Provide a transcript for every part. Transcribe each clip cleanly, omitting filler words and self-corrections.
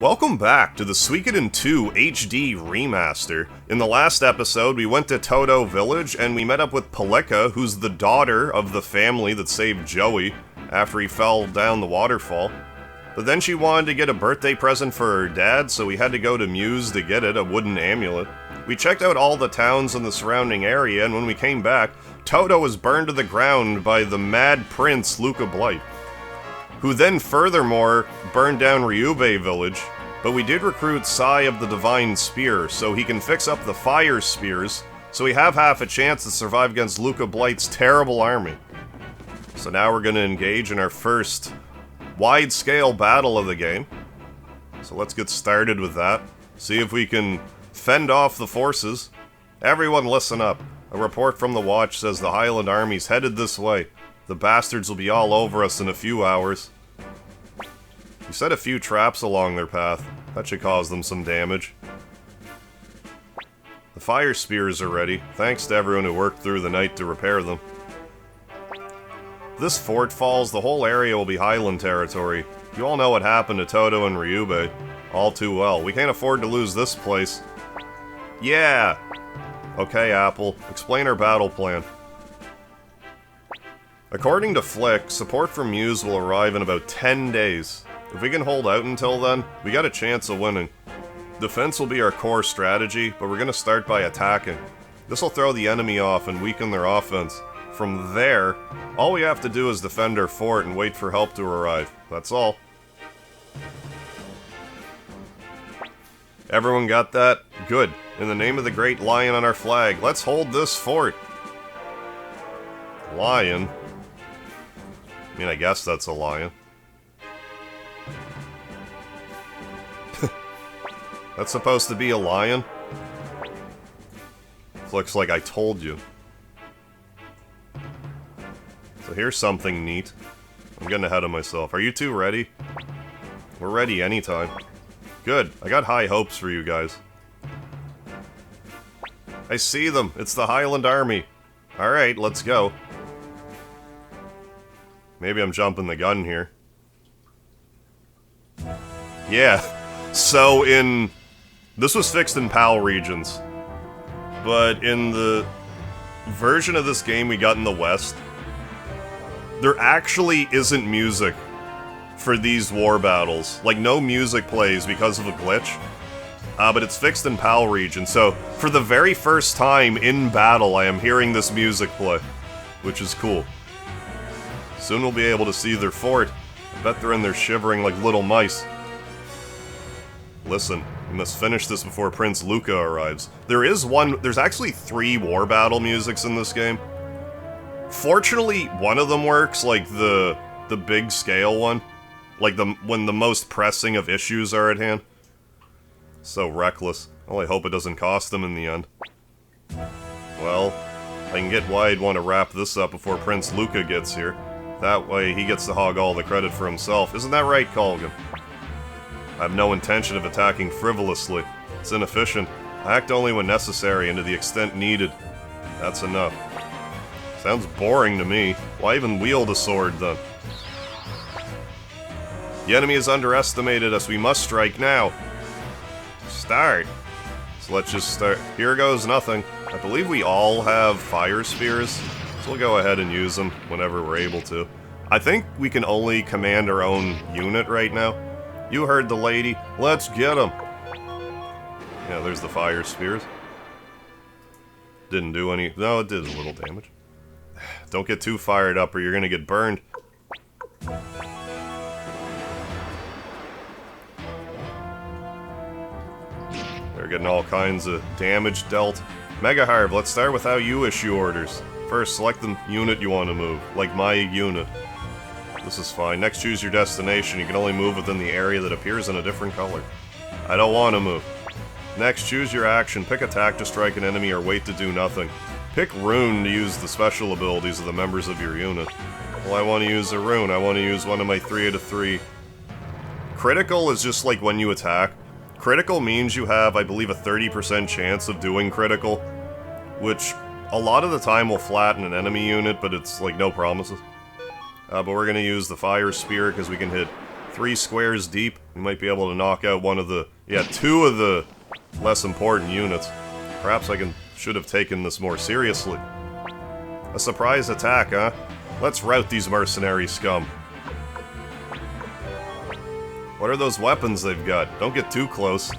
Welcome back to the Suikoden II HD Remaster. In the last episode, we went to Todo Village and we met up with Palika, who's the daughter of the family that saved Joey after he fell down the waterfall. But then she wanted to get a birthday present for her dad, so we had to go to Muse to get it, a wooden amulet. We checked out all the towns in the surrounding area, and when we came back, Todo was burned to the ground by the mad prince Luca Blight, who then furthermore burned down Ryube village, but we did recruit Thae of the Divine Spear, so he can fix up the fire spears, so we have half a chance to survive against Luca Blight's terrible army. So now we're going to engage in our first wide-scale battle of the game. So let's get started with that. See if we can fend off the forces. Everyone listen up. A report from the Watch says the Highland Army's headed this way. The bastards will be all over us in a few hours. We set a few traps along their path. That should cause them some damage. The fire spears are ready, thanks to everyone who worked through the night to repair them. If this fort falls, the whole area will be Highland territory. You all know what happened to Todo and Ryube all too well. We can't afford to lose this place. Yeah! Okay, Apple, explain our battle plan. According to Flick, support from Muse will arrive in about 10 days. If we can hold out until then, we got a chance of winning. Defense will be our core strategy, but we're going to start by attacking. This will throw the enemy off and weaken their offense. From there, all we have to do is defend our fort and wait for help to arrive. That's all. Everyone got that? Good. In the name of the great lion on our flag, let's hold this fort. Lion? I mean, I guess that's a lion. That's supposed to be a lion? Looks like I told you. So here's something neat. I'm getting ahead of myself. Are you two ready? We're ready anytime. Good. I got high hopes for you guys. I see them. It's the Highland Army. Alright, let's go. Maybe I'm jumping the gun here. Yeah. So this was fixed in PAL regions. But in the version of this game we got in the West, there actually isn't music for these war battles. Like, no music plays because of a glitch. But it's fixed in PAL region, so for the very first time in battle I am hearing this music play, which is cool. Soon we'll be able to see their fort. I bet they're in there shivering like little mice. Listen, we must finish this before Prince Luca arrives. There's actually 3 war battle musics in this game. Fortunately, one of them works, like the big scale one. Like when the most pressing of issues are at hand. So reckless. Well, I hope it doesn't cost them in the end. Well, I can get why I'd want to wrap this up before Prince Luca gets here. That way, he gets to hog all the credit for himself. Isn't that right, Colgan? I have no intention of attacking frivolously. It's inefficient. I act only when necessary and to the extent needed. That's enough. Sounds boring to me. Why even wield a sword, then? The enemy has underestimated us. We must strike now. Start. So let's just start. Here goes nothing. I believe we all have fire spears, so we'll go ahead and use them whenever we're able to. I think we can only command our own unit right now. You heard the lady. Let's get them. Yeah, there's the fire spears. Didn't do any... No, it did a little damage. Don't get too fired up or you're gonna get burned. They're getting all kinds of damage dealt. Mega Harv, let's start with how you issue orders. First, select the unit you want to move, like my unit. This is fine. Next, choose your destination. You can only move within the area that appears in a different color. I don't want to move. Next, choose your action. Pick attack to strike an enemy or wait to do nothing. Pick rune to use the special abilities of the members of your unit. Well, I want to use a rune. I want to use one of my 3 out of 3. Critical is just like when you attack. Critical means you have, I believe, a 30% chance of doing critical, which a lot of the time will flatten an enemy unit, but it's like no promises. But we're going to use the fire spear because we can hit 3 squares deep, we might be able to knock out one of the... yeah, 2 of the less important units. Perhaps should have taken this more seriously. A surprise attack, huh? Let's rout these mercenary scum. What are those weapons they've got? Don't get too close.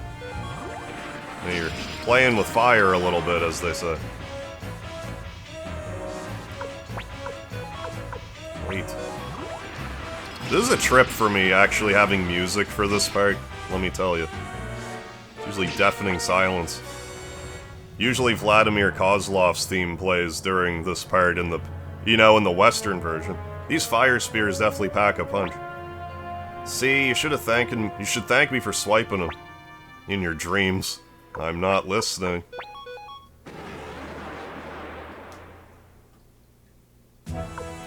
You're playing with fire a little bit, as they say. Wait. This is a trip for me, actually, having music for this part, let me tell you. It's usually deafening silence. Usually Vladimir Kozlov's theme plays during this part in the, in the Western version. These fire spears definitely pack a punch. See, you should thank me for swiping them. In your dreams. I'm not listening.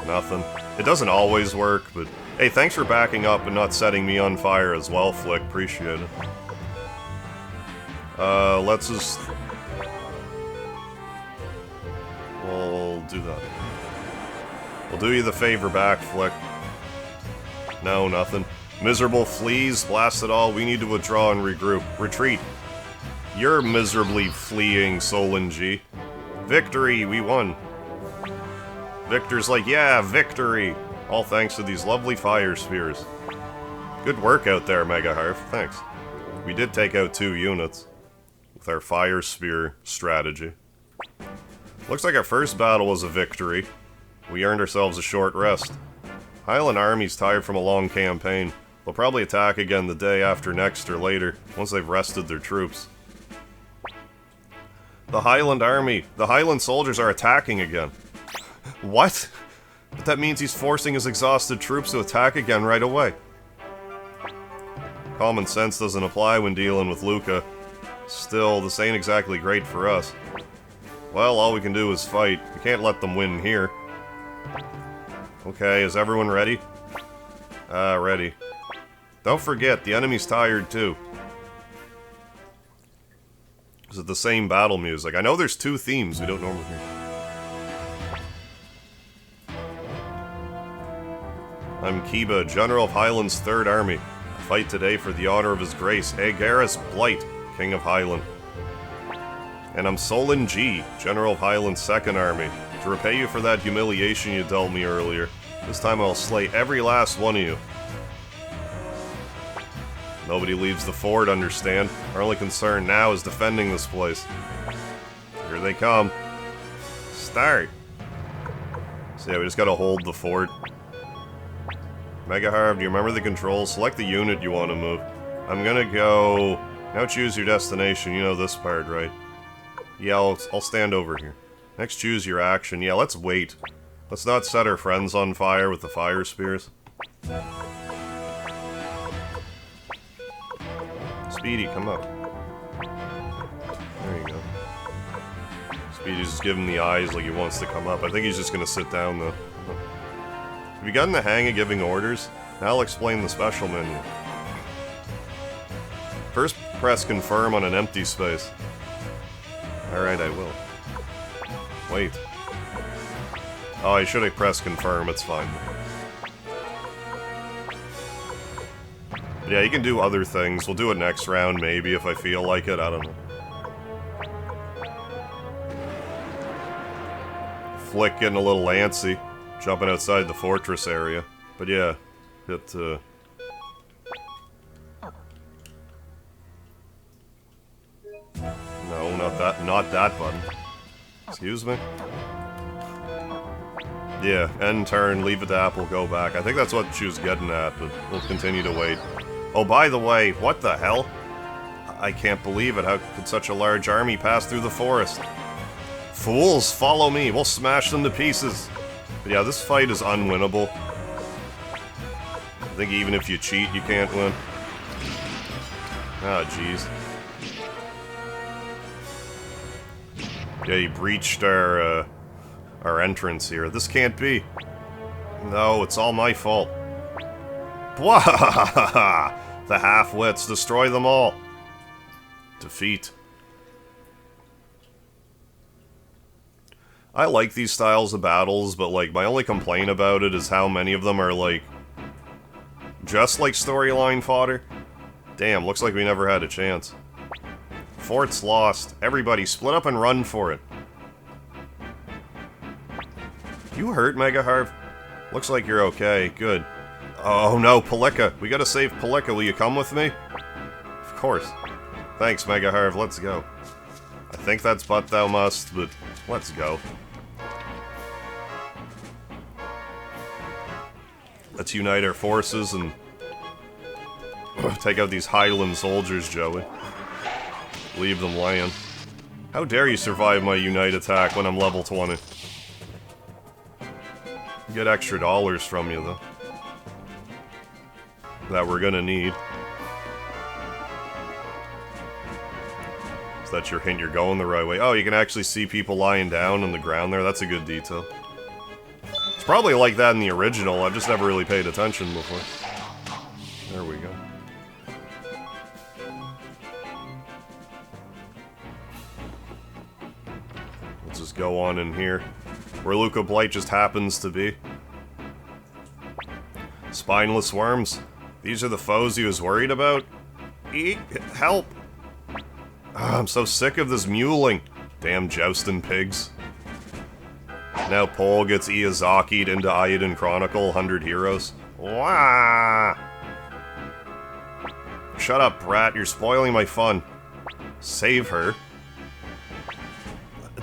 Nothing. It doesn't always work, but hey, thanks for backing up and not setting me on fire as well, Flick. Appreciate it. Let's just... we'll do that. We'll do you the favor back, Flick. No, nothing. Miserable fleas, blast it all. We need to withdraw and regroup. Retreat. You're miserably fleeing, Solon G. Victory, we won. Victor's like, yeah, victory! All thanks to these lovely fire spears. Good work out there, Mega Harf. Thanks. We did take out 2 units with our fire spear strategy. Looks like our first battle was a victory. We earned ourselves a short rest. Highland Army's tired from a long campaign. They'll probably attack again the day after next or later, once they've rested their troops. The Highland Army, the Highland soldiers are attacking again. What? But that means he's forcing his exhausted troops to attack again right away. Common sense doesn't apply when dealing with Luca. Still, this ain't exactly great for us. Well, all we can do is fight. We can't let them win here. Okay, is everyone ready? Ready. Don't forget, the enemy's tired too. Is it the same battle music? I know there's 2 themes we don't normally hear. I'm Kiba, General of Highland's 3rd Army. I fight today for the honor of His Grace, Aegaris Blight, King of Highland. And I'm Solon G, General of Highland's 2nd Army. To repay you for that humiliation you dealt me earlier, this time I'll slay every last one of you. Nobody leaves the fort, understand? Our only concern now is defending this place. Here they come. Start! So yeah, we just gotta hold the fort. Mega Harv, do you remember the controls? Select the unit you want to move. I'm gonna go... Now choose your destination. You know this part, right? Yeah, I'll stand over here. Next, choose your action. Yeah, let's wait. Let's not set our friends on fire with the fire spears. Speedy, come up. There you go. Speedy's just giving the eyes like he wants to come up. I think he's just gonna sit down, though. Have you gotten the hang of giving orders? Now I'll explain the special menu. First, press confirm on an empty space. Alright, I will. Wait. Oh, I should have pressed confirm, it's fine. But yeah, you can do other things. We'll do it next round, maybe, if I feel like it. I don't know. Flick getting a little antsy. Jumping outside the fortress area. But yeah, it, no, not that button. Excuse me? Yeah, end turn, leave it to Apple, go back. I think that's what she was getting at, but we'll continue to wait. Oh, by the way, what the hell? I can't believe it. How could such a large army pass through the forest? Fools, follow me. We'll smash them to pieces. But yeah, this fight is unwinnable. I think even if you cheat, you can't win. Ah, jeez. Yeah, he breached our entrance here. This can't be. No, it's all my fault. Bwahahaha! The half-wits, destroy them all. Defeat. I like these styles of battles, but, like, my only complaint about it is how many of them are, like, Just like storyline fodder? Damn, looks like we never had a chance. Fort's lost. Everybody, split up and run for it. You hurt, Mega Harv? Looks like you're okay. Good. Oh no, Pelika. We gotta save Pelika. Will you come with me? Of course. Thanks, Mega Harv. Let's go. I think that's but thou must, but let's go. Let's unite our forces and take out these Highland soldiers, Joey. Leave them laying. How dare you survive my unite attack when I'm level 20? Get extra dollars from you, though. That we're gonna need. Is that your hint you're going the right way? Oh, you can actually see people lying down on the ground there. That's a good detail. It's probably like that in the original. I've just never really paid attention before. There we go. Let's just go on in here. Where Luca Blight just happens to be. Spineless worms. These are the foes he was worried about? Eat! Help! Ah, I'm so sick of this muling. Damn jousting pigs. Now Pole gets Iazaki'd into Eiyuden Chronicle 100 Heroes. Wah! Shut up, brat. You're spoiling my fun. Save her.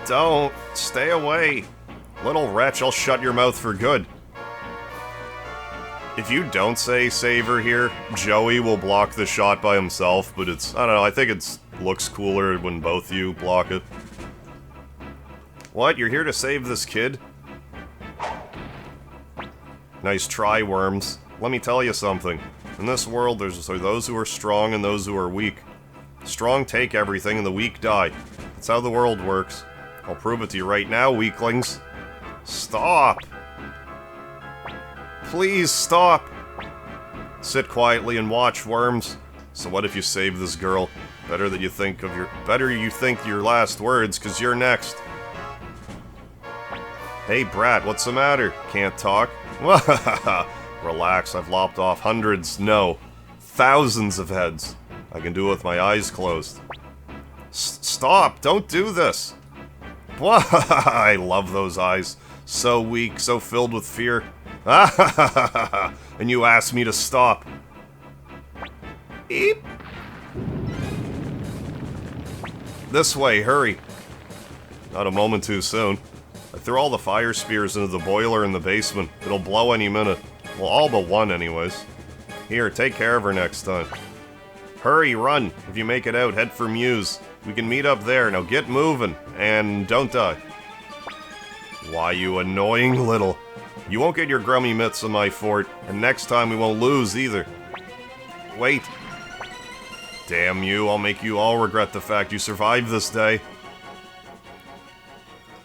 Don't. Stay away. Little wretch, I'll shut your mouth for good. If you don't say save her here, Joey will block the shot by himself, but it's... I don't know, I think it looks cooler when both you block it. What? You're here to save this kid? Nice try, worms. Let me tell you something. In this world, there's those who are strong and those who are weak. Strong take everything and the weak die. That's how the world works. I'll prove it to you right now, weaklings. Stop! Please stop! Sit quietly and watch, worms. So what if you save this girl? Better you think your last words, cause you're next. Hey brat, what's the matter? Can't talk? Relax, I've lopped off hundreds, no, thousands of heads. I can do it with my eyes closed. Stop! Don't do this! I love those eyes. So weak, so filled with fear. And you asked me to stop. Eep. This way, hurry. Not a moment too soon. I threw all the fire spears into the boiler in the basement. It'll blow any minute. Well, all but one anyways. Here, take care of her next time. Hurry, run. If you make it out, head for Muse. We can meet up there. Now get moving. And don't die. Why, you annoying little... You won't get your grummy mitts in my fort, and next time we won't lose either. Wait. Damn you, I'll make you all regret the fact you survived this day.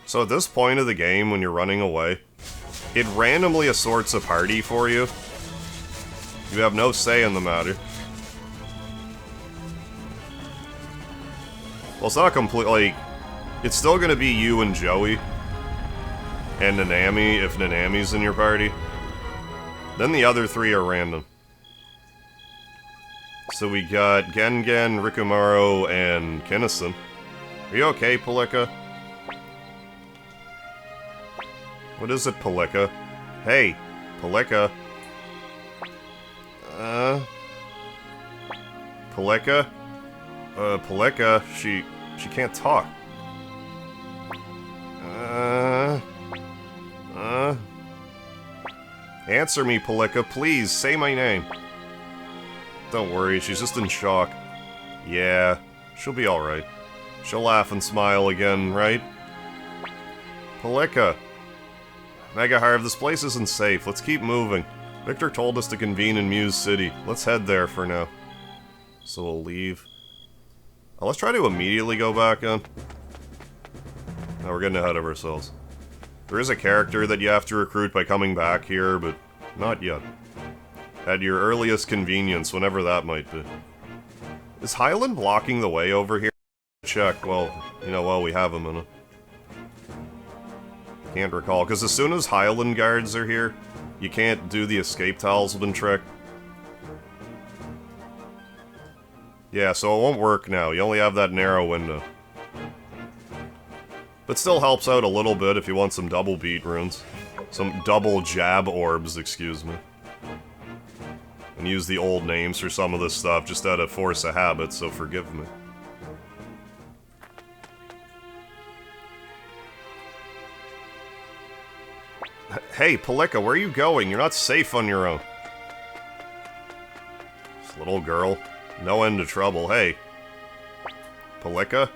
So at this point of the game, when you're running away, it randomly assorts a party for you. You have no say in the matter. Well, it's not completely... It's still gonna be you and Joey. And Nanami, if Nanami's in your party. Then the other three are random. So we got Gengen, Rikumaru, and Kinnison. Are you okay, Pelika? What is it, Pelika? Hey, Pelika. Pelika? Pelika, she can't talk. Answer me, Pelika, please, say my name. Don't worry, she's just in shock. Yeah, she'll be alright. She'll laugh and smile again, right? Pelika. Mega Harv, this place isn't safe. Let's keep moving. Victor told us to convene in Muse City. Let's head there for now. So we'll leave. Oh, let's try to immediately go back in. No, we're getting ahead of ourselves. There is a character that you have to recruit by coming back here, but not yet. At your earliest convenience, whenever that might be. Is Highland blocking the way over here? Check. Well, you know, while we have a minute. Can't recall, because as soon as Highland guards are here, you can't do the escape talisman trick. Yeah, so it won't work now. You only have that narrow window. But still helps out a little bit if you want some double beat runes. Some double jab orbs, excuse me. And use the old names for some of this stuff just out of force of habit, so forgive me. Hey, Palika, where are you going? You're not safe on your own. This little girl. No end of trouble. Hey. Palika?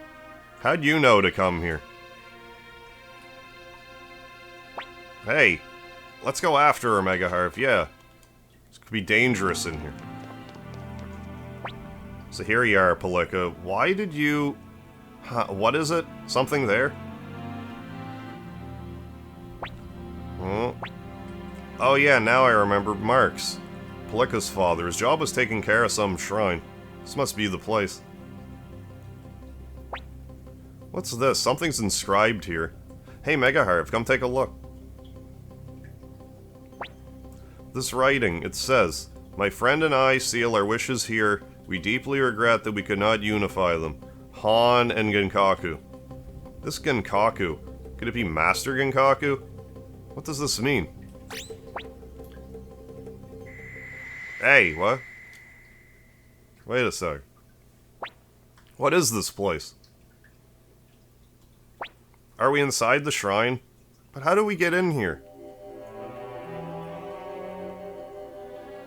How'd you know to come here? Hey. Let's go after her, Megaharv. Yeah. This could be dangerous in here. So here you are, Palika. Why did you... Huh, what is it? Something there? Oh yeah, now I remember. Mark's. Palika's father. His job was taking care of some shrine. This must be the place. What's this? Something's inscribed here. Hey Megaharv, come take a look. This writing, it says, "My friend and I seal our wishes here. We deeply regret that we could not unify them. Han and Genkaku." This Genkaku, could it be Master Genkaku? What does this mean? Hey, what? Wait a sec. What is this place? Are we inside the shrine? But how do we get in here?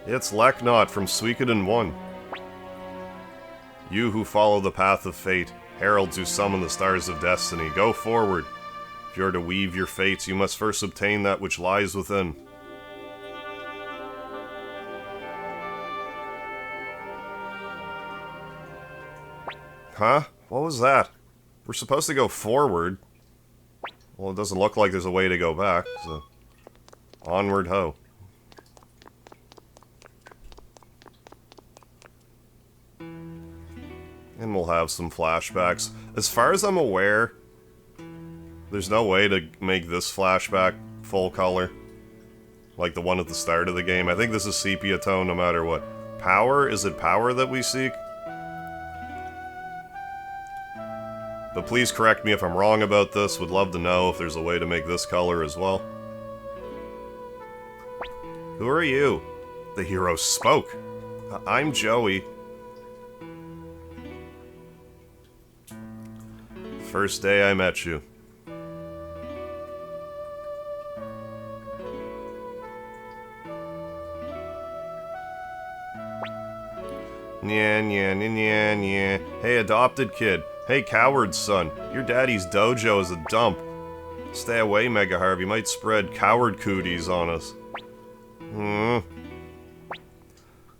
It's Leknot from Suikoden I. You who follow the path of fate, heralds who summon the stars of destiny, go forward. If you are to weave your fates, you must first obtain that which lies within. Huh? What was that? We're supposed to go forward. Well, it doesn't look like there's a way to go back, so... Onward ho. And we'll have some flashbacks. As far as I'm aware, there's no way to make this flashback full color. Like the one at the start of the game. I think this is sepia tone no matter what. Power? Is it power that we seek? But please correct me if I'm wrong about this. Would love to know if there's a way to make this color as well. Who are you? The hero spoke. I'm Joey. First day I met you. Nya, nya, nya, nya, nya. Hey, adopted kid. Hey, coward son. Your daddy's dojo is a dump. Stay away, Megaharv. You might spread coward cooties on us.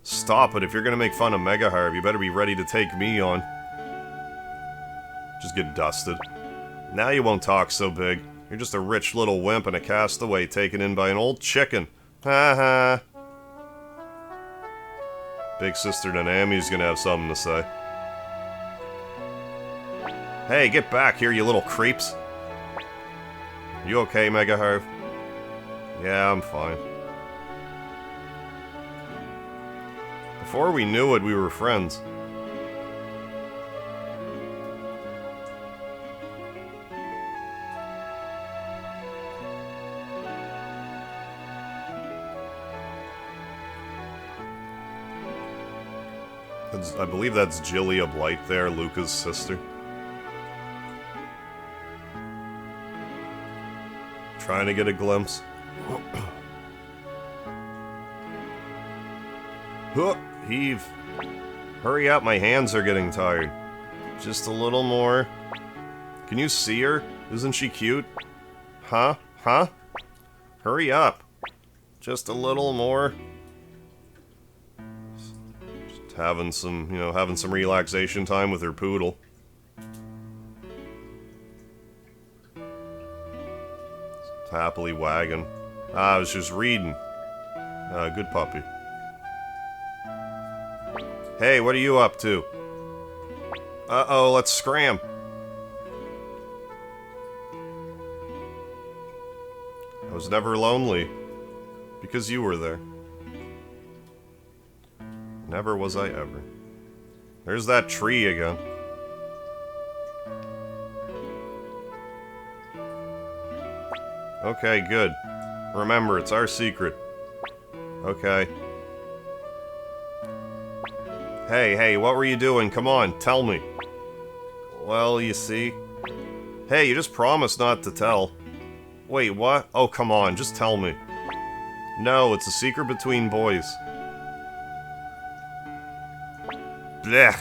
Stop it. If you're gonna make fun of Megaharv, you better be ready to take me on. Just get dusted. Now you won't talk so big. You're just a rich little wimp and a castaway taken in by an old chicken. Ha ha. Big Sister Nanami's gonna have something to say. Hey, get back here, you little creeps. You okay, Megaharv? Yeah, I'm fine. Before we knew it, we were friends. I believe that's Luca Blight there, Luca's sister. Trying to get a glimpse. Heave. Hurry up, my hands are getting tired. Just a little more. Can you see her? Isn't she cute? Huh? Huh? Hurry up. Just a little more. Just having some, having some relaxation time with her poodle. Happily wagging. I was just reading. Good puppy. Hey, what are you up to? Uh-oh, let's scram. I was never lonely. Because you were there. Never was I ever. There's that tree again. Okay, good. Remember, it's our secret. Okay. Hey, what were you doing? Come on, tell me. Well, you see. Hey, you just promised not to tell. Wait, what? Oh, come on, just tell me. No, it's a secret between boys. Blech.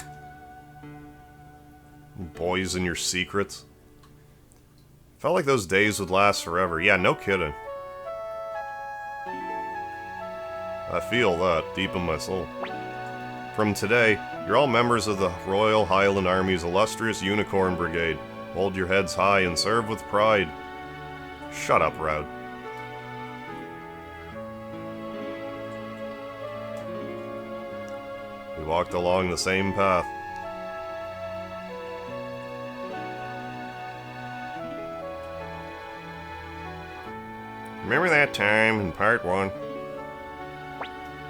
Boys and your secrets. Felt like those days would last forever. Yeah, no kidding. I feel that deep in my soul. From today, you're all members of the Royal Highland Army's illustrious Unicorn Brigade. Hold your heads high and serve with pride. Shut up, Roud. We walked along the same path. Remember that time in part 1?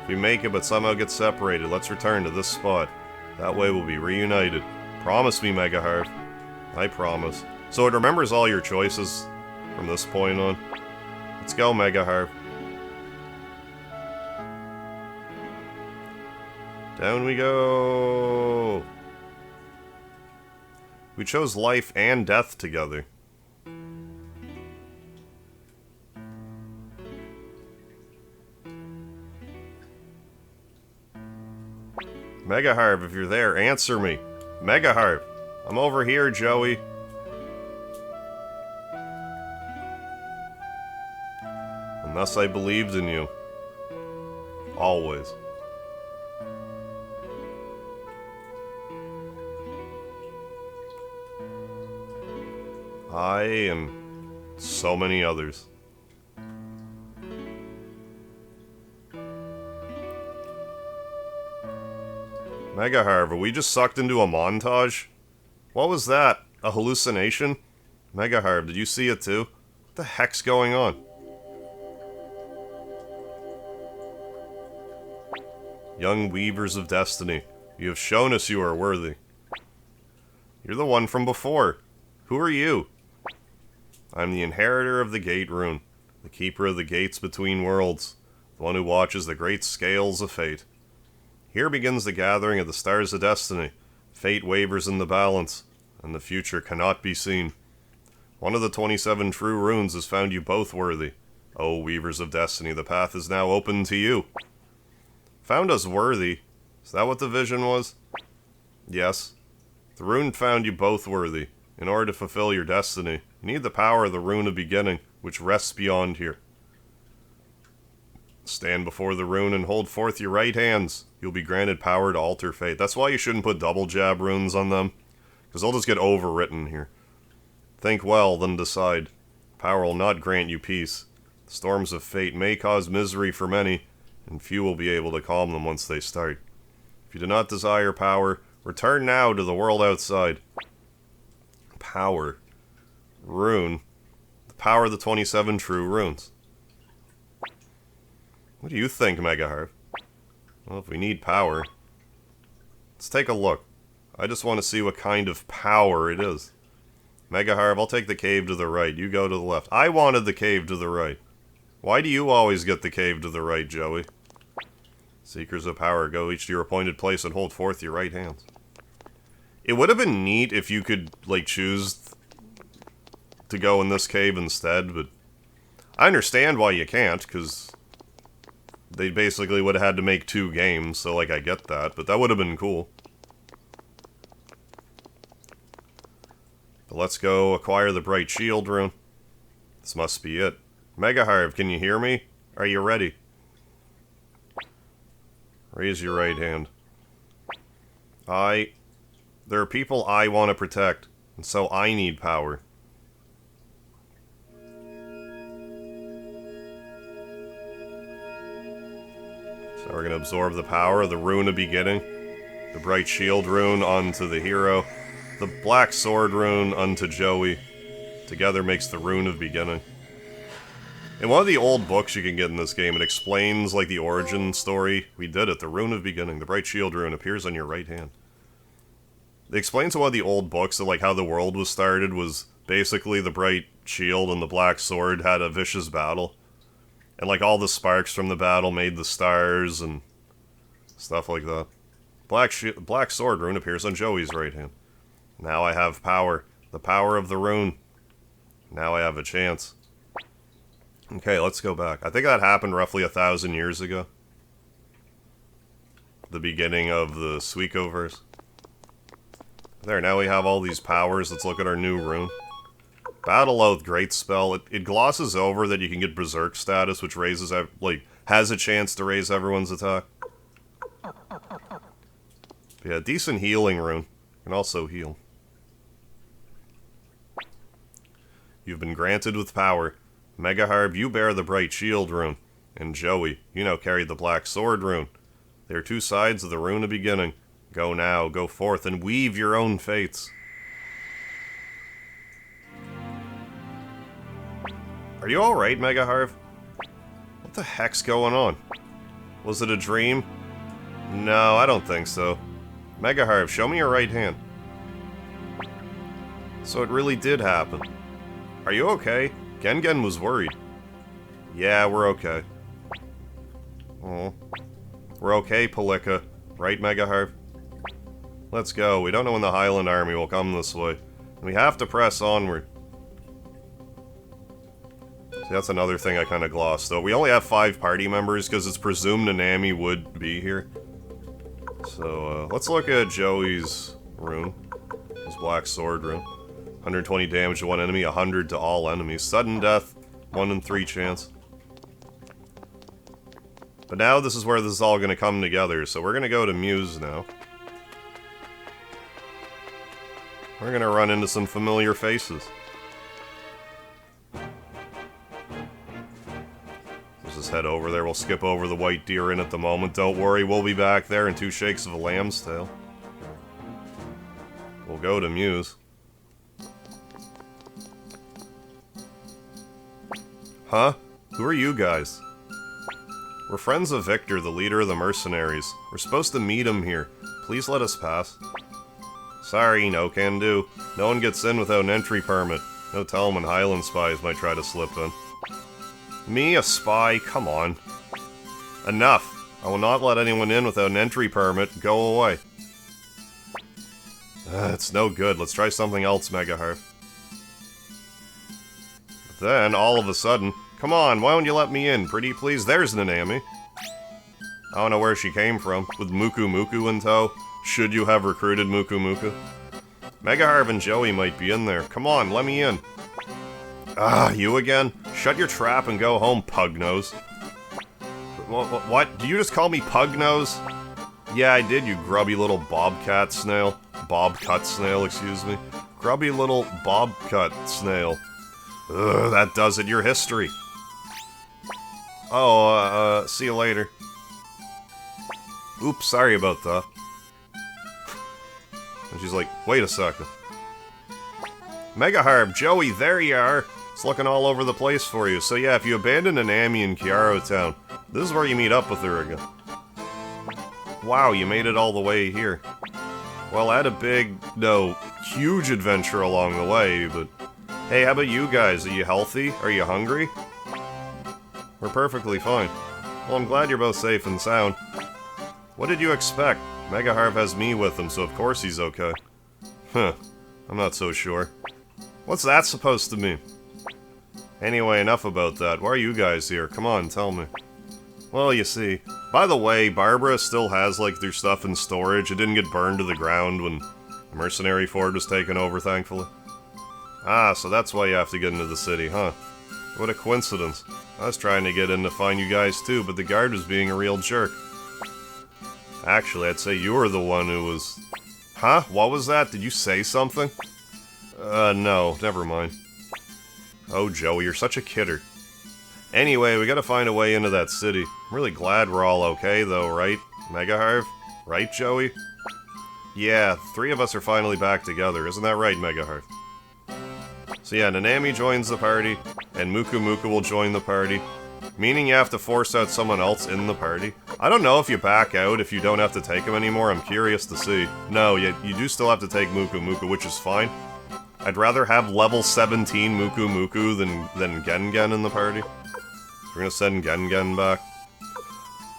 If we make it but somehow get separated, let's return to this spot. That way we'll be reunited. Promise me, Mega Harv. I promise. So it remembers all your choices from this point on. Let's go, Mega Harv. Down we go! We chose life and death together. Mega Harv, if you're there, answer me. Mega Harv, I'm over here, Joey. Unless I believed in you. Always. I and so many others. Mega Harv, are we just sucked into a montage? What was that? A hallucination? Mega Harv, did you see it too? What the heck's going on? Young Weavers of Destiny, you have shown us you are worthy. You're the one from before. Who are you? I'm the inheritor of the Gate Rune, the keeper of the gates between worlds, the one who watches the great scales of fate. Here begins the gathering of the stars of destiny. Fate wavers in the balance, and the future cannot be seen. One of the 27 true runes has found you both worthy. O Weavers of Destiny, the path is now open to you. Found us worthy? Is that what the vision was? Yes. The rune found you both worthy. In order to fulfill your destiny, you need the power of the Rune of Beginning, which rests beyond here. Stand before the rune and hold forth your right hands. You'll be granted power to alter fate. That's why you shouldn't put double jab runes on them, because they'll just get overwritten here. Think well, then decide. Power will not grant you peace. The storms of fate may cause misery for many, and few will be able to calm them once they start. If you do not desire power, return now to the world outside. Power. Rune. The power of the 27 true runes. What do you think, Mega Harv? Well, if we need power, let's take a look. I just want to see what kind of power it is. Mega Harv, I'll take the cave to the right. You go to the left. I wanted the cave to the right. Why do you always get the cave to the right, Joey? Seekers of power, go each to your appointed place and hold forth your right hands. It would have been neat if you could, like, choose to go in this cave instead, but I understand why you can't, because they basically would have had to make 2 games, so, like, I get that, but that would have been cool. But let's go acquire the Bright Shield rune. This must be it. Mega Harv, can you hear me? Are you ready? Raise your right hand. There are people I want to protect, and so I need power. So we're going to absorb the power of the Rune of Beginning, the Bright Shield rune onto the hero, the Black Sword rune onto Joey. Together makes the Rune of Beginning. In one of the old books you can get in this game, it explains, like, the origin story. We did it. The Rune of Beginning, the Bright Shield rune, appears on your right hand. They explained to one of the old books that, like, how the world was started was basically the bright shield and the black sword had a vicious battle. And, like, all the sparks from the battle made the stars and stuff like that. Black sword rune appears on Joey's right hand. Now I have power. The power of the rune. Now I have a chance. Okay, let's go back. I think that happened roughly 1,000 years ago. The beginning of the Suikoverse. There, now we have all these powers. Let's look at our new rune. Battle Oath, great spell. It glosses over that you can get Berserk status, which raises, like, has a chance to raise everyone's attack. Yeah, decent healing rune. Can also heal. You've been granted with power. Megaharb, you bear the bright shield rune. And Joey, you now carry the black sword rune. They are two sides of the Rune of Beginning. Go now, go forth, and weave your own fates. Are you alright, Megaharv? What the heck's going on? Was it a dream? No, I don't think so. Megaharv, show me your right hand. So it really did happen. Are you okay? Gengen was worried. Yeah, we're okay. Oh. We're okay, Palika. Right, Megaharv? Let's go. We don't know when the Highland Army will come this way. We have to press onward. See, that's another thing I kind of glossed, though. We only have 5 party members, because it's presumed Nanami would be here. So, let's look at Joey's rune. His black sword rune. 120 damage to one enemy, 100 to all enemies. Sudden death, 1 in 3 chance. But now this is where this is all going to come together, so we're going to go to Muse now. We're going to run into some familiar faces. Let's just head over there. We'll skip over the White Deer Inn at the moment. Don't worry, we'll be back there in 2 shakes of a lamb's tail. We'll go to Muse. Huh? Who are you guys? We're friends of Victor, the leader of the mercenaries. We're supposed to meet him here. Please let us pass. Sorry, no can do. No one gets in without an entry permit. No telling when Highland spies might try to slip in. Me, a spy? Come on. Enough. I will not let anyone in without an entry permit. Go away. It's no good. Let's try something else, Megaharv. But then, all of a sudden, come on, why don't you let me in? Pretty please, there's Nanami. I don't know where she came from, with Muku Muku in tow. Should you have recruited Muku Muku? Megaharv and Joey might be in there. Come on, let me in. Ah, you again? Shut your trap and go home, Pugnose. What? Did you just call me Pugnose? Yeah, I did, you grubby little bobcat snail. Bobcut snail, excuse me. Grubby little bobcut snail. Ugh, that does it. Your history. Oh, see you later. Oops, sorry about that. And she's like, wait a second. Megaharb, Joey, there you are. It's looking all over the place for you. So yeah, if you abandon Nanami in Kiaro Town, this is where you meet up with her again. Wow, you made it all the way here. Well, I had a big, no, huge adventure along the way, but... Hey, how about you guys? Are you healthy? Are you hungry? We're perfectly fine. Well, I'm glad you're both safe and sound. What did you expect? Megaharv has me with him, so of course he's okay. Huh. I'm not so sure. What's that supposed to mean? Anyway, enough about that. Why are you guys here? Come on, tell me. Well, you see. By the way, Barbara still has, like, their stuff in storage. It didn't get burned to the ground when the Mercenary Fort was taken over, thankfully. Ah, so that's why you have to get into the city, huh? What a coincidence. I was trying to get in to find you guys too, but the guard was being a real jerk. Actually, I'd say you were the one who was... Huh? What was that? Did you say something? No, never mind. Oh, Joey, you're such a kidder. Anyway, we gotta find a way into that city. I'm really glad we're all okay, though, right? Megaharv? Right, Joey? Yeah, 3 of us are finally back together. Isn't that right, Megaharv? So yeah, Nanami joins the party, and Muku Muku will join the party. Meaning you have to force out someone else in the party? I don't know if you back out if you don't have to take him anymore, I'm curious to see. No, you do still have to take Muku Muku, which is fine. I'd rather have level 17 Muku Muku than Gengen in the party. We're gonna send Gengen back.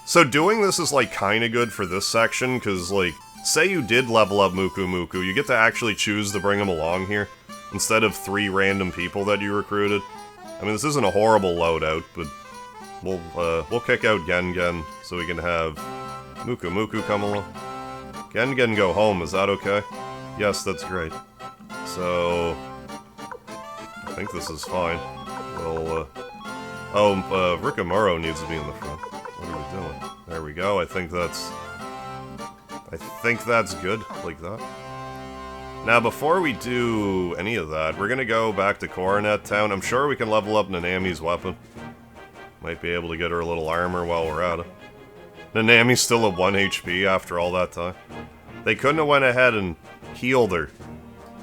So doing this is, like, kinda good for this section, because, like, say you did level up Muku Muku, you get to actually choose to bring him along here, instead of 3 random people that you recruited. I mean, this isn't a horrible loadout, but we'll kick out Gengen so we can have Muku Muku come along. Gengen go home, is that okay? Yes, that's great. So, I think this is fine. We'll, Rikamuro needs to be in the front. What are we doing? There we go, I think that's good, like that. Now, before we do any of that, we're gonna go back to Coronet Town. I'm sure we can level up Nanami's weapon. Might be able to get her a little armor while we're at it. Nanami's still at 1 HP after all that time. They couldn't have went ahead and healed her.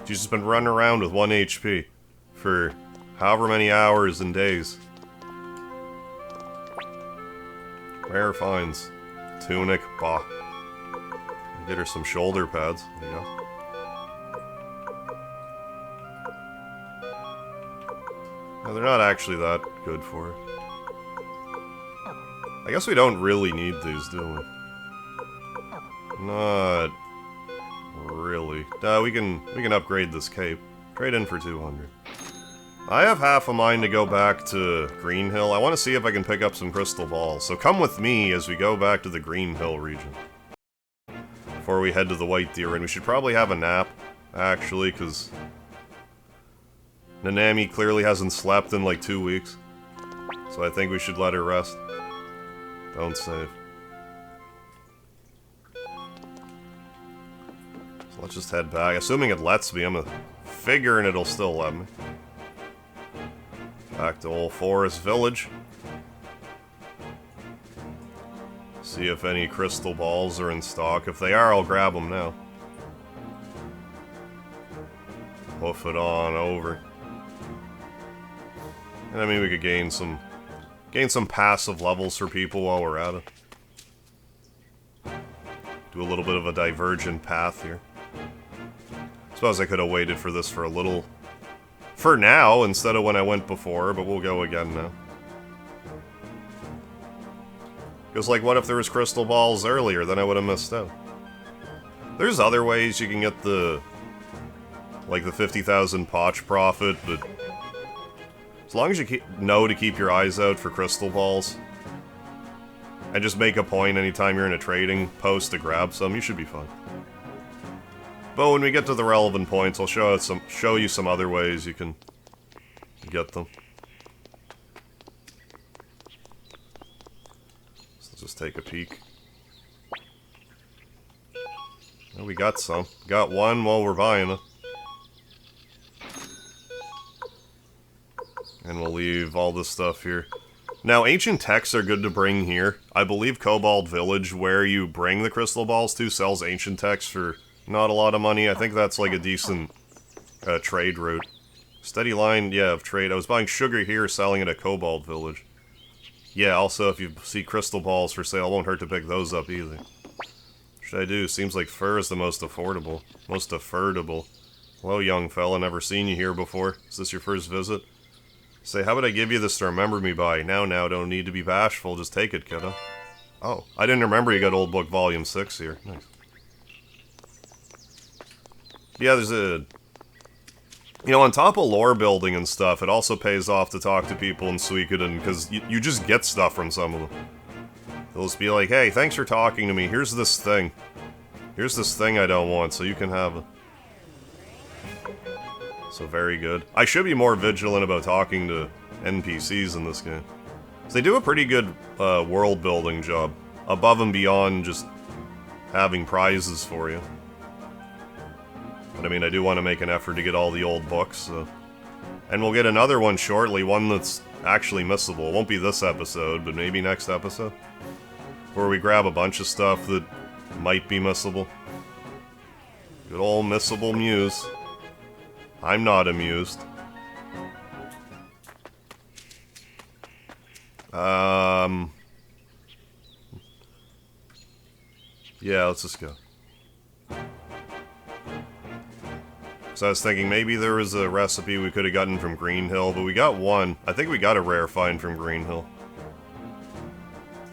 She's just been running around with 1 HP for however many hours and days. Rare finds. Tunic, bah. Get her some shoulder pads. There you go. No, they're not actually that good for her. I guess we don't really need these, do we? Not really. We can upgrade this cape. Trade in for 200. I have half a mind to go back to Greenhill. I want to see if I can pick up some crystal balls. So come with me as we go back to the Greenhill region. Before we head to the White Deer, and we should probably have a nap, actually, because Nanami clearly hasn't slept in like 2 weeks. So I think we should let her rest. Don't save. So let's just head back. Assuming it lets me, I'm figuring it'll still let me. Back to Old Forest Village. See if any crystal balls are in stock. If they are, I'll grab them now. Hoof it on over. And I mean, we could gain some passive levels for people while we're at it. Do a little bit of a divergent path here. Suppose I could have waited for this for a little... for now, instead of when I went before, but we'll go again now. Because, like, what if there was crystal balls earlier? Then I would have missed out. There's other ways you can get the... like, the 50,000 potch profit, but... as long as you know to keep your eyes out for crystal balls, and just make a point anytime you're in a trading post to grab some, you should be fine. But when we get to the relevant points, I'll show you some other ways you can get them. So let's just take a peek. Oh, we got some. Got one while we're buying it. And we'll leave all this stuff here. Now, ancient texts are good to bring here. I believe Cobalt Village, where you bring the crystal balls to, sells ancient texts for not a lot of money. I think that's like a decent trade route. Steady line, yeah, of trade. I was buying sugar here, selling it at Cobalt Village. Yeah, also, if you see crystal balls for sale, it won't hurt to pick those up either. What should I do? Seems like fur is the most affordable. Most affordable. Hello, young fella. Never seen you here before. Is this your first visit? Say, how about I give you this to remember me by? Now, don't need to be bashful, just take it, kiddo. Oh, I didn't remember you got Old Book Volume 6 here. Nice. Yeah, there's a... you know, on top of lore building and stuff, it also pays off to talk to people in Suikoden, because you just get stuff from some of them. They'll just be like, hey, thanks for talking to me, here's this thing. Here's this thing I don't want, so you can have it. So very good. I should be more vigilant about talking to NPCs in this game. So they do a pretty good world building job, above and beyond just having prizes for you. But I mean, I do want to make an effort to get all the old books, so... and we'll get another one shortly, one that's actually missable. It won't be this episode, but maybe next episode. Where we grab a bunch of stuff that might be missable. Good old missable Muse. I'm not amused. Yeah, let's just go. So I was thinking maybe there was a recipe we could have gotten from Greenhill, but we got one. I think we got a rare find from Greenhill.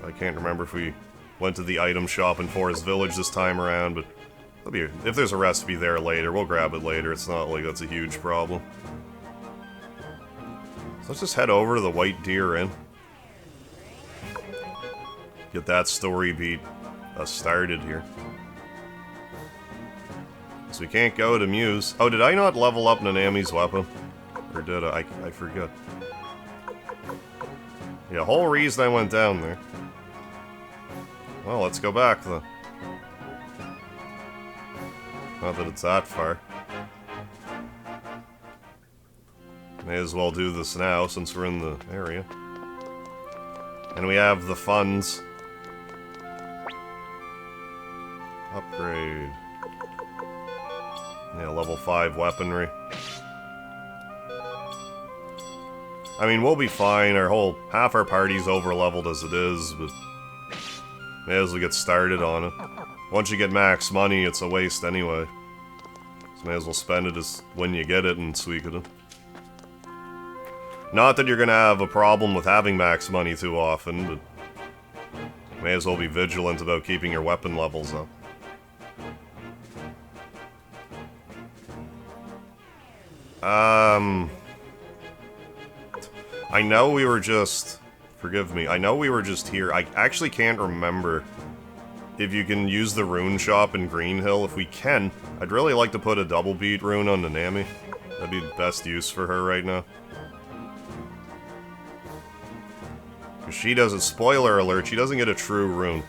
I can't remember if we went to the item shop in Forest Village this time around, but if there's a recipe there later, we'll grab it later. It's not like that's a huge problem. So let's just head over to the White Deer Inn. Get that story beat started here. So we can't go to Muse. Oh, did I not level up Nanami's weapon? Or did I? I forget. Yeah, whole reason I went down there. Well, let's go back then. Not that it's that far. May as well do this now since we're in the area. And we have the funds. Upgrade. Yeah, level 5 weaponry. I mean, we'll be fine. Half our party's over-leveled as it is, but may as well get started on it. Once you get max money, it's a waste anyway. So may as well spend it as when you get it in Suikoden. Not that you're gonna have a problem with having max money too often, but may as well be vigilant about keeping your weapon levels up. I know we were just... Forgive me. I know we were just here. I actually can't remember if you can use the rune shop in Greenhill. If we can, I'd really like to put a double beat rune on Nanami. That'd be the best use for her right now. Because she doesn't... Spoiler alert, she doesn't get a true rune.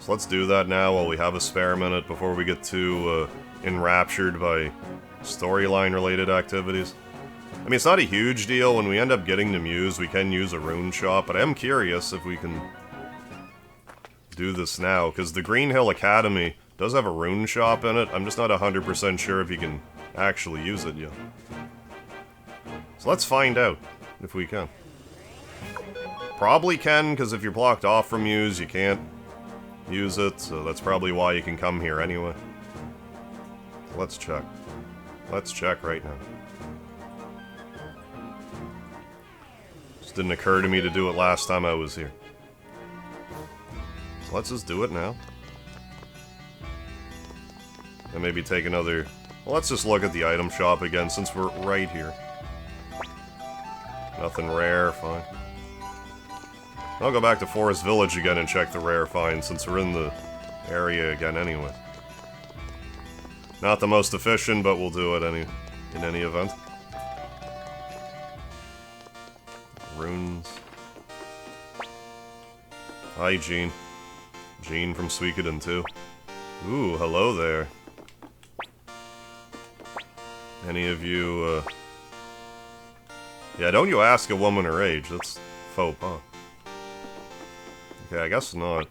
So let's do that now while we have a spare minute before we get too enraptured by storyline-related activities. I mean, it's not a huge deal. When we end up getting to Muse, we can use a rune shop, but I am curious if we can do this now, because the Greenhill Academy does have a rune shop in it. I'm just not 100% sure if you can actually use it yet. So let's find out if we can. Probably can, because if you're blocked off from Muse, you can't use it, so that's probably why you can come here anyway. So let's check. Let's check right now. Just didn't occur to me to do it last time I was here. So let's just do it now. And maybe take another... Well, let's just look at the item shop again since we're right here. Nothing rare, fine. I'll go back to Forest Village again and check the rare find since we're in the area again anyway. Not the most efficient, but we'll do it in any event. Runes. Hi, Jean. Jean from Suikoden II. Ooh, hello there. Any of you, Yeah, don't you ask a woman her age, that's faux pas. Okay, I guess not.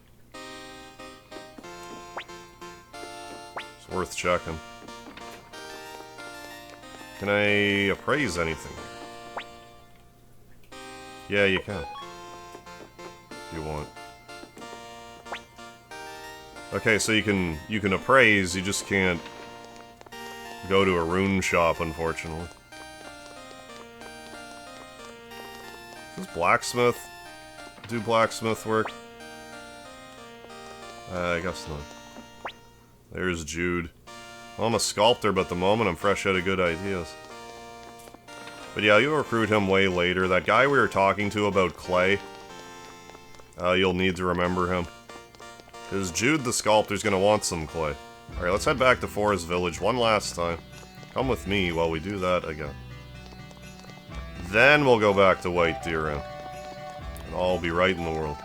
It's worth checking. Can I appraise anything? Yeah, you can. If you want. Okay, so you can appraise, you just can't go to a rune shop, unfortunately. Does blacksmith do blacksmith work? I guess not. There's Jude. Well, I'm a sculptor, but at the moment I'm fresh out of good ideas. But yeah, you'll recruit him way later. That guy we were talking to about clay, you'll need to remember him. Because Jude the sculptor's gonna want some clay. Alright, let's head back to Forest Village one last time. Come with me while we do that again. Then we'll go back to White Deer Inn. And all will be right in the world.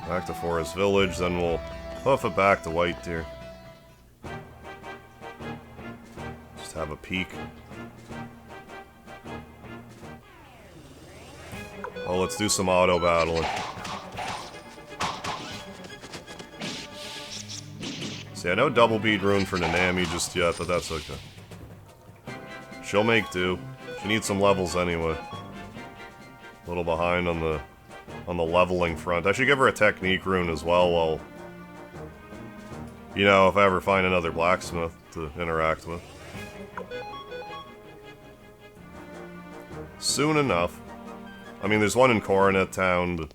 Back to Forest Village, then we'll hoof it back to White Deer. Just have a peek. Oh, let's do some auto battling. See, I know double beat rune for Nanami just yet, but that's okay. She'll make do. We need some levels anyway. A little behind on the leveling front. I should give her a technique rune as well while... You know, if I ever find another blacksmith to interact with. Soon enough. I mean, there's one in Coronet Town, but...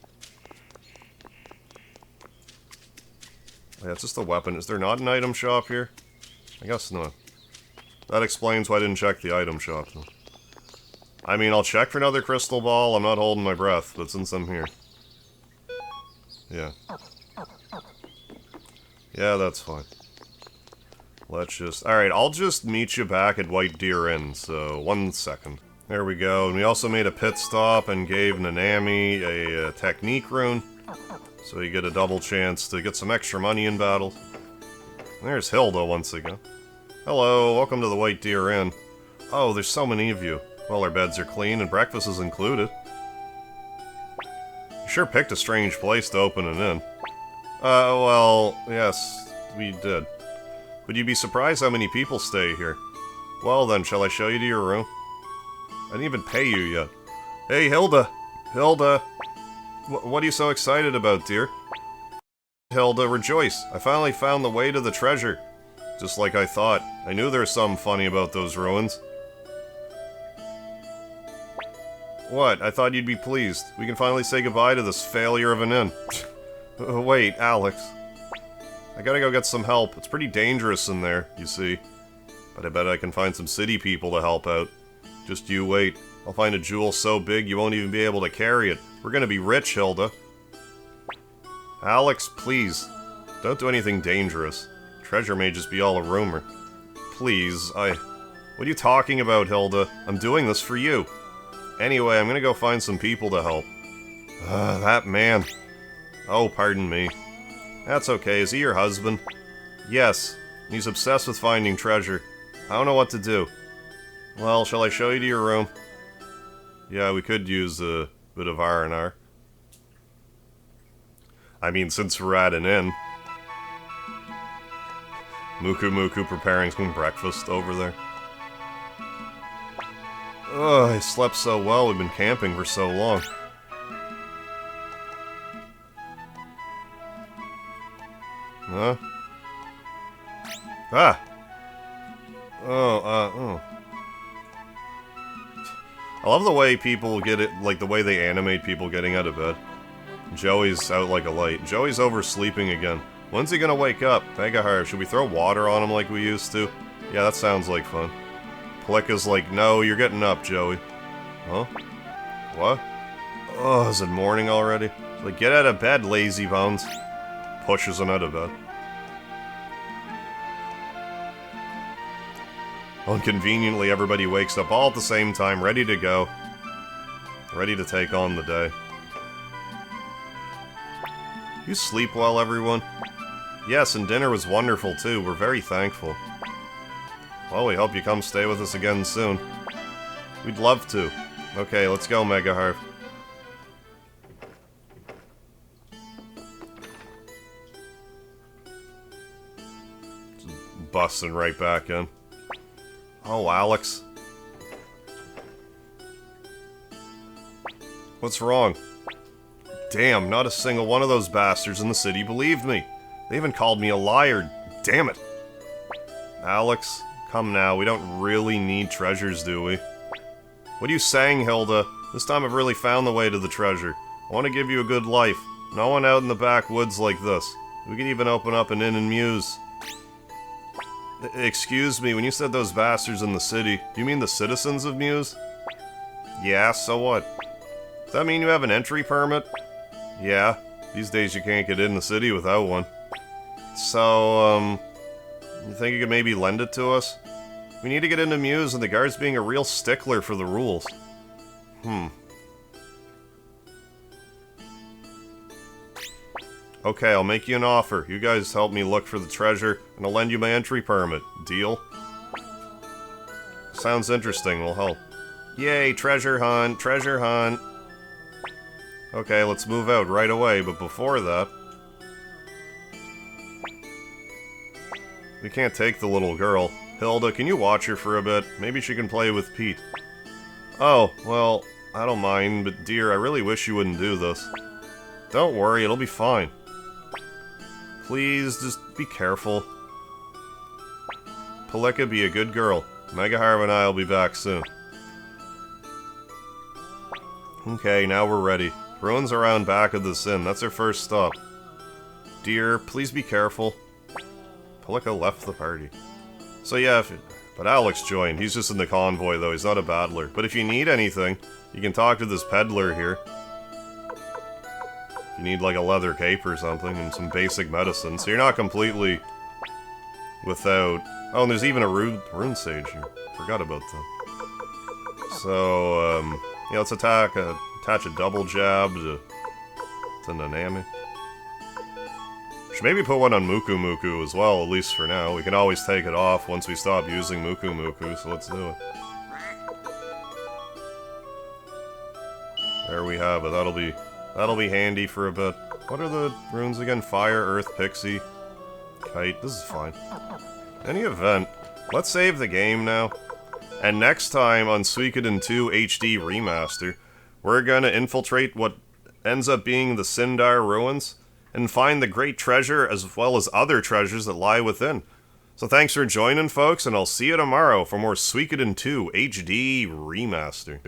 Yeah, it's just a weapon. Is there not an item shop here? I guess not. That explains why I didn't check the item shop, though. I mean, I'll check for another crystal ball. I'm not holding my breath, but since I'm here. Yeah. Yeah, that's fine. Let's just... Alright, I'll just meet you back at White Deer Inn, so 1 second. There we go, and we also made a pit stop and gave Nanami a technique rune. So you get a double chance to get some extra money in battle. There's Hilda once again. Hello, welcome to the White Deer Inn. Oh, there's so many of you. Well, our beds are clean and breakfast is included. You sure picked a strange place to open an inn. Well, yes, we did. Would you be surprised how many people stay here? Well then, shall I show you to your room? I didn't even pay you yet. Hey, Hilda! Hilda! What are you so excited about, dear? Hilda, rejoice! I finally found the way to the treasure. Just like I thought. I knew there was something funny about those ruins. What? I thought you'd be pleased. We can finally say goodbye to this failure of an inn. Wait, Alex. I gotta go get some help. It's pretty dangerous in there, you see. But I bet I can find some city people to help out. Just you wait. I'll find a jewel so big you won't even be able to carry it. We're gonna be rich, Hilda. Alex, please. Don't do anything dangerous. Treasure may just be all a rumor. Please, What are you talking about, Hilda? I'm doing this for you. Anyway, I'm gonna go find some people to help. That man. Oh, pardon me. That's okay. Is he your husband? Yes. He's obsessed with finding treasure. I don't know what to do. Well, shall I show you to your room? Yeah, we could use a bit of R&R. I mean, since we're at an inn. Muku preparing some breakfast over there. Ugh, I slept so well. We've been camping for so long. Huh? Ah! Oh. I love the way people get it, like the way they animate people getting out of bed. Joey's out like a light. Joey's oversleeping again. When's he gonna wake up? Mega Harv, should we throw water on him like we used to? Yeah, that sounds like fun. Palika's like, no, you're getting up, Joey. Huh? What? Oh, is it morning already? Like, get out of bed, lazy bones. Pushes him out of bed. Inconveniently, everybody wakes up all at the same time, ready to go. Ready to take on the day. You sleep well, everyone? Yes, and dinner was wonderful, too. We're very thankful. Well, we hope you come stay with us again soon. We'd love to. Okay, let's go, Mega Harv. Just busting right back in. Oh, Alex. What's wrong? Damn, not a single one of those bastards in the city believed me. They even called me a liar. Damn it. Alex, come now. We don't really need treasures, do we? What are you saying, Hilda? This time I've really found the way to the treasure. I want to give you a good life. No one out in the backwoods like this. We could even open up an inn in Muse. Excuse me, when you said those bastards in the city, do you mean the citizens of Muse? Yeah, so what? Does that mean you have an entry permit? Yeah, these days you can't get in the city without one. So, you think you could maybe lend it to us? We need to get into Muse, and the guard's being a real stickler for the rules. Okay, I'll make you an offer. You guys help me look for the treasure, and I'll lend you my entry permit. Deal? Sounds interesting, will help. Yay, treasure hunt, treasure hunt. Okay, let's move out right away, but before that... we can't take the little girl. Hilda, can you watch her for a bit? Maybe she can play with Pete. Oh, well, I don't mind, but dear, I really wish you wouldn't do this. Don't worry, it'll be fine. Please, just be careful. Palika, be a good girl. Megaharv and I will be back soon. Okay, now we're ready. Ruins around back of this inn. That's our first stop. Dear, please be careful. Palika left the party. So yeah, but Alex joined. He's just in the convoy, though. He's not a battler. But if you need anything, you can talk to this peddler here. If you need, like, a leather cape or something, and some basic medicine. So you're not completely without... Oh, and there's even a rune sage here. Forgot about that. So, yeah, let's attach a double jab to Nanami. Should maybe put one on Muku Muku as well, at least for now. We can always take it off once we stop using Muku Muku, so let's do it. There we have it. That'll be handy for a bit. What are the runes again? Fire, Earth, Pixie, Kite. This is fine. Any event, let's save the game now. And next time on Suikoden II HD Remaster, we're gonna infiltrate what ends up being the Sindar ruins and find the great treasure as well as other treasures that lie within. So thanks for joining, folks, and I'll see you tomorrow for more Suikoden II HD Remaster.